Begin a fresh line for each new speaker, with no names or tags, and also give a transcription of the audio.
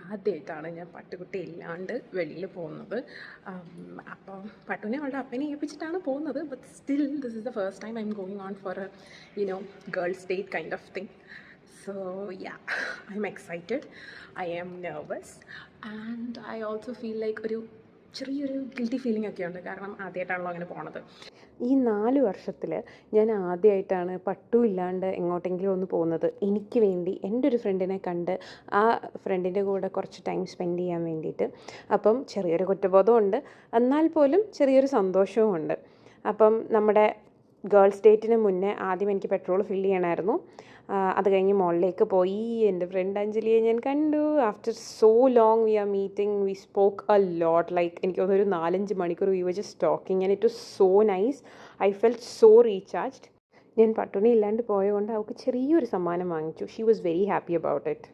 ആദ്യമായിട്ടാണ് ഞാൻ പട്ടുകുട്ടി ഇല്ലാണ്ട് വെളിയിൽ പോകുന്നത്. അപ്പോൾ പട്ടുവിനെ അവളുടെ അപ്പനെ ഏൽപ്പിച്ചിട്ടാണ് പോകുന്നത്. But still this is the first time I am going on for a girls date kind of thing. So yeah, I'm excited. I am nervous and I also feel like ഒരു ചെറിയൊരു ഗിൽറ്റി ഫീലിംഗ് ഒക്കെ ഉണ്ട്. കാരണം ആദ്യമായിട്ടാണല്ലോ അങ്ങനെ പോണത്. ഈ 4 വർഷത്തിൽ ഞാൻ ആദ്യമായിട്ടാണ് പട്ടു ഇല്ലാണ്ട് എങ്ങോട്ടെങ്കിലും ഒന്ന് പോകുന്നത്. എനിക്ക് വേണ്ടി എൻ്റെ ഒരു ഫ്രണ്ടിനെ കണ്ട് ആ ഫ്രണ്ടിൻ്റെ കൂടെ കുറച്ച് ടൈം സ്പെൻഡ് ചെയ്യാൻ വേണ്ടിയിട്ട്. അപ്പം ചെറിയൊരു കുറ്റബോധമുണ്ട്, എന്നാൽ പോലും ചെറിയൊരു സന്തോഷവും ഉണ്ട്. അപ്പം നമ്മുടെ ഗേൾസ് ഡേറ്റിന് മുന്നേ ആദ്യം എനിക്ക് പെട്രോൾ ഫില്ല് ചെയ്യണമായിരുന്നു. അത് കഴിഞ്ഞ് മോളിലേക്ക് പോയി എൻ്റെ ഫ്രണ്ട് അഞ്ജലിയെ ഞാൻ കണ്ടു. After so long we are meeting, we spoke a lot. Like എനിക്ക് തോന്നുന്നു ഒരു 4-5 മണിക്കൂർ we were just talking and it was so nice. I felt so recharged. ഞാൻ പട്ടുണി ഇല്ലാണ്ട് പോയതുകൊണ്ട് അവൾക്ക് ചെറിയൊരു സമ്മാനം വാങ്ങിച്ചു. She was very happy about it.